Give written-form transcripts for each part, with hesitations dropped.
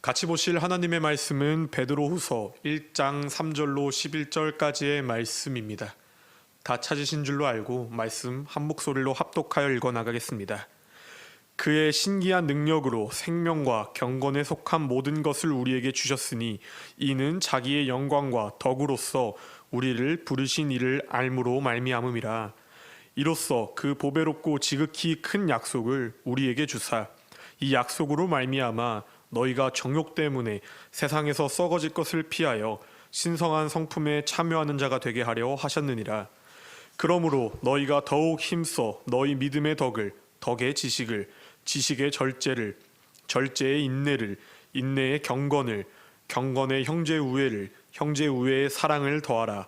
같이 보실 하나님의 말씀은 베드로후서 1장 3절로 11절까지의 말씀입니다. 다 찾으신 줄로 알고 말씀 한 목소리로 합독하여 읽어 나가겠습니다. 그의 신기한 능력으로 생명과 경건에 속한 모든 것을 우리에게 주셨으니 이는 자기의 영광과 덕으로서 우리를 부르신 이를 알므로 말미암음이라. 이로써 그 보배롭고 지극히 큰 약속을 우리에게 주사 이 약속으로 말미암아 너희가 정욕 때문에 세상에서 썩어질 것을 피하여 신성한 성품에 참여하는 자가 되게 하려 하셨느니라. 그러므로 너희가 더욱 힘써 너희 믿음의 덕을, 덕의 지식을, 지식의 절제를, 절제의 인내를, 인내의 경건을, 경건의 형제 우애를, 형제 우애의 사랑을 더하라.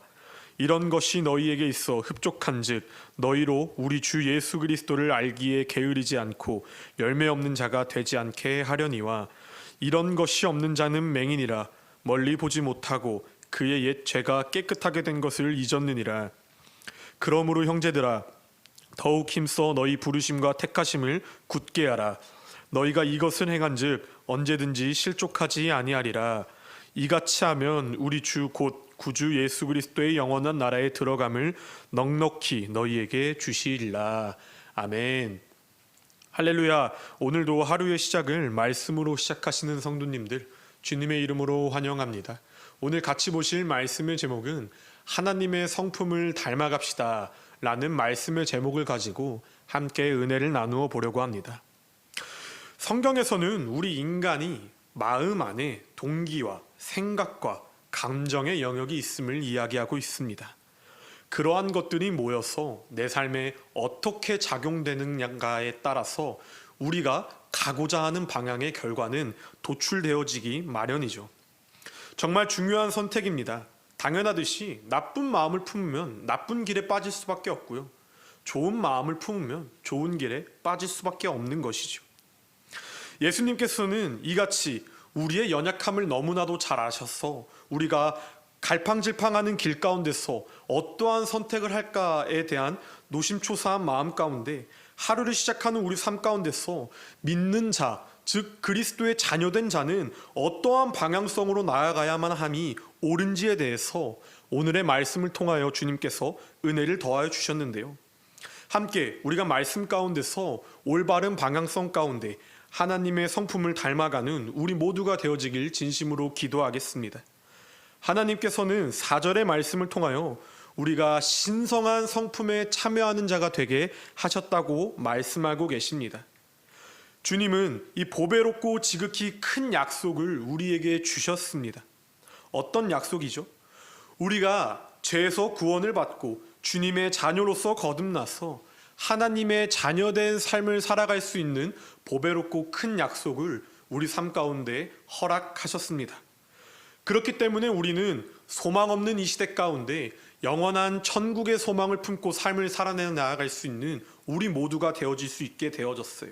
이런 것이 너희에게 있어 흡족한즉 너희로 우리 주 예수 그리스도를 알기에 게으르지 않고 열매 없는 자가 되지 않게 하려니와, 이런 것이 없는 자는 맹인이라 멀리 보지 못하고 그의 옛 죄가 깨끗하게 된 것을 잊었느니라. 그러므로 형제들아, 더욱 힘써 너희 부르심과 택하심을 굳게 하라. 너희가 이것을 행한즉 언제든지 실족하지 아니하리라. 이같이 하면 우리 주 곧 구주 예수 그리스도의 영원한 나라에 들어감을 넉넉히 너희에게 주시리라. 아멘. 할렐루야. 오늘도 하루의 시작을 말씀으로 시작하시는 성도님들 주님의 이름으로 환영합니다. 오늘 같이 보실 말씀의 제목은 하나님의 성품을 닮아갑시다 라는 말씀의 제목을 가지고 함께 은혜를 나누어 보려고 합니다. 성경에서는 우리 인간이 마음 안에 동기와 생각과 감정의 영역이 있음을 이야기하고 있습니다. 그러한 것들이 모여서 내 삶에 어떻게 작용되느냐에 따라서 우리가 가고자 하는 방향의 결과는 도출되어지기 마련이죠. 정말 중요한 선택입니다. 당연하듯이 나쁜 마음을 품으면 나쁜 길에 빠질 수밖에 없고요. 좋은 마음을 품으면 좋은 길에 빠질 수밖에 없는 것이죠. 예수님께서는 이같이 우리의 연약함을 너무나도 잘 아셔서 우리가 갈팡질팡하는 길 가운데서 어떠한 선택을 할까에 대한 노심초사한 마음 가운데 하루를 시작하는 우리 삶 가운데서 믿는 자, 즉 그리스도의 자녀된 자는 어떠한 방향성으로 나아가야만 함이 옳은지에 대해서 오늘의 말씀을 통하여 주님께서 은혜를 더하여 주셨는데요. 함께 우리가 말씀 가운데서 올바른 방향성 가운데 하나님의 성품을 닮아가는 우리 모두가 되어지길 진심으로 기도하겠습니다. 하나님께서는 4절의 말씀을 통하여 우리가 신성한 성품에 참여하는 자가 되게 하셨다고 말씀하고 계십니다. 주님은 이 보배롭고 지극히 큰 약속을 우리에게 주셨습니다. 어떤 약속이죠? 우리가 죄에서 구원을 받고 주님의 자녀로서 거듭나서 하나님의 자녀된 삶을 살아갈 수 있는 보배롭고 큰 약속을 우리 삶 가운데 허락하셨습니다. 그렇기 때문에 우리는 소망 없는 이 시대 가운데 영원한 천국의 소망을 품고 삶을 살아내 나아갈 수 있는 우리 모두가 되어질 수 있게 되어졌어요.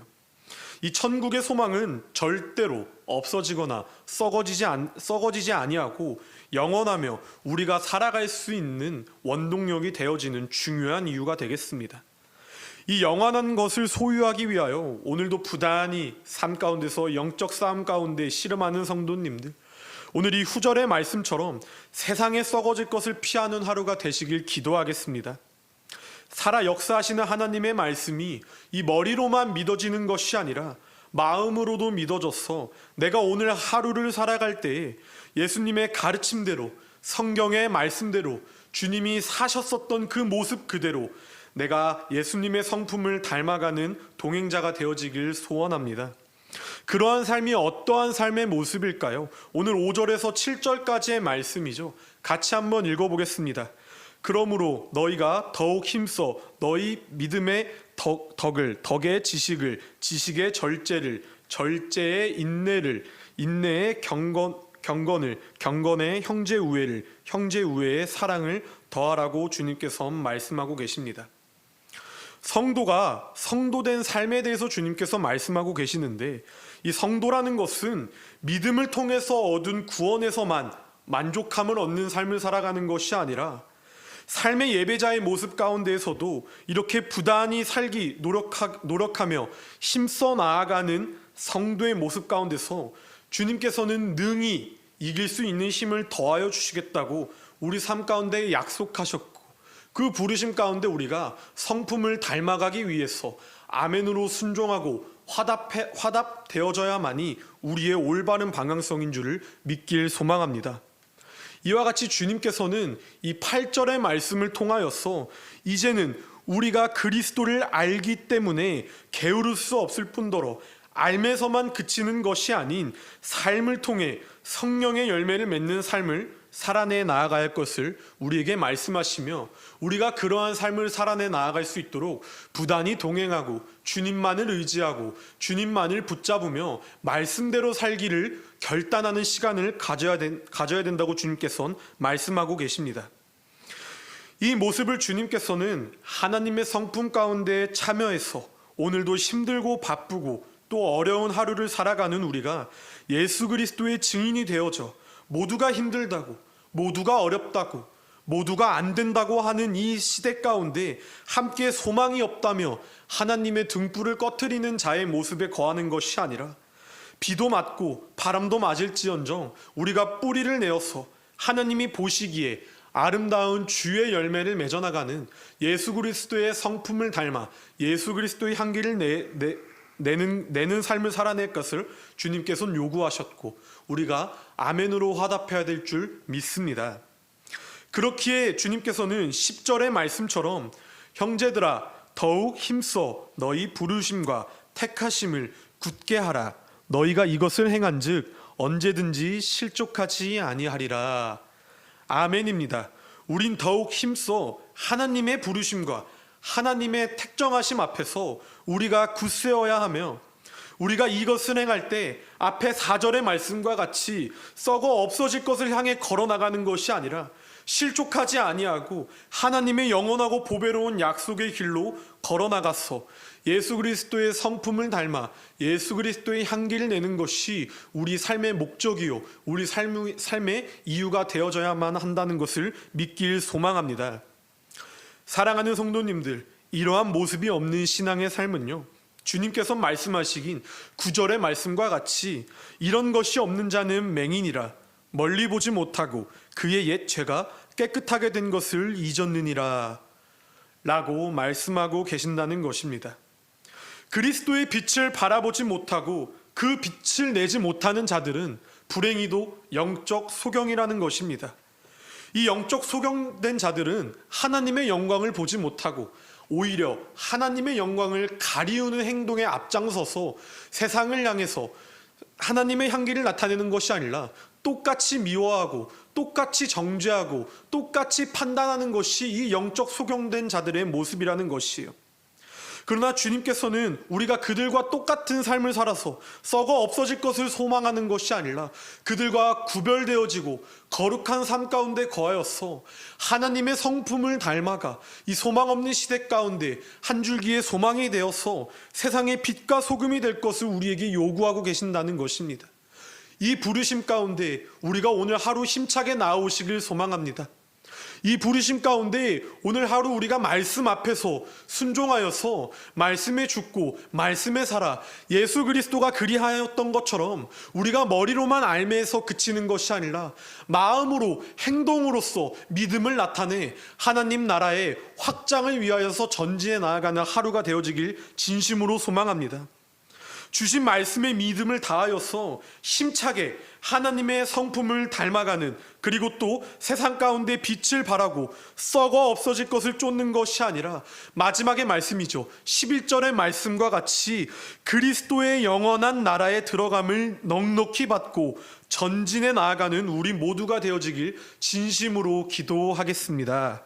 이 천국의 소망은 절대로 없어지거나 썩어지지 아니하고 영원하며 우리가 살아갈 수 있는 원동력이 되어지는 중요한 이유가 되겠습니다. 이 영원한 것을 소유하기 위하여 오늘도 부단히 삶 가운데서 영적 싸움 가운데 씨름하는 성도님들, 오늘 이 후절의 말씀처럼 세상에 썩어질 것을 피하는 하루가 되시길 기도하겠습니다. 살아 역사하시는 하나님의 말씀이 이 머리로만 믿어지는 것이 아니라 마음으로도 믿어져서 내가 오늘 하루를 살아갈 때에 예수님의 가르침대로, 성경의 말씀대로, 주님이 사셨었던 그 모습 그대로 내가 예수님의 성품을 닮아가는 동행자가 되어지길 소원합니다. 그러한 삶이 어떠한 삶의 모습일까요? 오늘 5절에서 7절까지의 말씀이죠. 같이 한번 읽어보겠습니다. 그러므로 너희가 더욱 힘써 너희 믿음의 덕을, 덕의 지식을, 지식의 절제를, 절제의 인내를, 인내의 경건을, 경건의 형제 우애를, 형제 우애의 사랑을 더하라고 주님께서 말씀하고 계십니다. 성도가 성도된 삶에 대해서 주님께서 말씀하고 계시는데, 이 성도라는 것은 믿음을 통해서 얻은 구원에서만 만족함을 얻는 삶을 살아가는 것이 아니라 삶의 예배자의 모습 가운데에서도 이렇게 부단히 살기 노력하며 힘써 나아가는 성도의 모습 가운데서 주님께서는 능히 이길 수 있는 힘을 더하여 주시겠다고 우리 삶 가운데 약속하셨고, 그 부르심 가운데 우리가 성품을 닮아가기 위해서 아멘으로 순종하고 화답되어져야만이 우리의 올바른 방향성인 줄을 믿길 소망합니다. 이와 같이 주님께서는 이 8절의 말씀을 통하여서 이제는 우리가 그리스도를 알기 때문에 게으를 수 없을 뿐더러 알면서만 그치는 것이 아닌 삶을 통해 성령의 열매를 맺는 삶을 살아내 나아가야 할 것을 우리에게 말씀하시며, 우리가 그러한 삶을 살아내 나아갈 수 있도록 부단히 동행하고 주님만을 의지하고 주님만을 붙잡으며 말씀대로 살기를 결단하는 시간을 가져야 된다고 주님께서는 말씀하고 계십니다. 이 모습을 주님께서는 하나님의 성품 가운데 참여해서 오늘도 힘들고 바쁘고 또 어려운 하루를 살아가는 우리가 예수 그리스도의 증인이 되어져 모두가 힘들다고, 모두가 어렵다고, 모두가 안 된다고 하는 이 시대 가운데 함께 소망이 없다며 하나님의 등불을 꺼트리는 자의 모습에 거하는 것이 아니라, 비도 맞고 바람도 맞을지언정 우리가 뿌리를 내어서 하나님이 보시기에 아름다운 주의 열매를 맺어나가는 예수 그리스도의 성품을 닮아 예수 그리스도의 향기를 내는 삶을 살아낼 것을 주님께서는 요구하셨고, 우리가 아멘으로 화답해야 될 줄 믿습니다. 그렇기에 주님께서는 10절의 말씀처럼 형제들아 더욱 힘써 너희 부르심과 택하심을 굳게 하라. 너희가 이것을 행한즉 언제든지 실족하지 아니하리라. 아멘입니다. 우린 더욱 힘써 하나님의 부르심과 하나님의 택정하심 앞에서 우리가 굳세어야 하며, 우리가 이것을 행할 때 앞에 4절의 말씀과 같이 썩어 없어질 것을 향해 걸어나가는 것이 아니라 실족하지 아니하고 하나님의 영원하고 보배로운 약속의 길로 걸어나가서 예수 그리스도의 성품을 닮아 예수 그리스도의 향기를 내는 것이 우리 삶의 목적이요 우리 삶의 이유가 되어져야만 한다는 것을 믿길 소망합니다. 사랑하는 성도님들, 이러한 모습이 없는 신앙의 삶은요, 주님께서 말씀하시긴 9절의 말씀과 같이 이런 것이 없는 자는 맹인이라 멀리 보지 못하고 그의 옛 죄가 깨끗하게 된 것을 잊었느니라 라고 말씀하고 계신다는 것입니다. 그리스도의 빛을 바라보지 못하고 그 빛을 내지 못하는 자들은 불행히도 영적 소경이라는 것입니다. 이 영적 소경된 자들은 하나님의 영광을 보지 못하고 오히려 하나님의 영광을 가리우는 행동에 앞장서서 세상을 향해서 하나님의 향기를 나타내는 것이 아니라 똑같이 미워하고 똑같이 정죄하고 똑같이 판단하는 것이 이 영적 소경된 자들의 모습이라는 것이에요. 그러나 주님께서는 우리가 그들과 똑같은 삶을 살아서 썩어 없어질 것을 소망하는 것이 아니라 그들과 구별되어지고 거룩한 삶 가운데 거하여서 하나님의 성품을 닮아가 이 소망 없는 시대 가운데 한 줄기의 소망이 되어서 세상의 빛과 소금이 될 것을 우리에게 요구하고 계신다는 것입니다. 이 부르심 가운데 우리가 오늘 하루 힘차게 나아오시길 소망합니다. 이 부르심 가운데 오늘 하루 우리가 말씀 앞에서 순종하여서 말씀에 죽고 말씀에 살아 예수 그리스도가 그리하였던 것처럼 우리가 머리로만 알매에서 그치는 것이 아니라 마음으로 행동으로써 믿음을 나타내 하나님 나라의 확장을 위하여서 전진해 나아가는 하루가 되어지길 진심으로 소망합니다. 주신 말씀의 믿음을 다하여서 힘차게 하나님의 성품을 닮아가는, 그리고 또 세상 가운데 빛을 발하고 썩어 없어질 것을 쫓는 것이 아니라 마지막의 말씀이죠. 11절의 말씀과 같이 그리스도의 영원한 나라에 들어감을 넉넉히 받고 전진해 나아가는 우리 모두가 되어지길 진심으로 기도하겠습니다.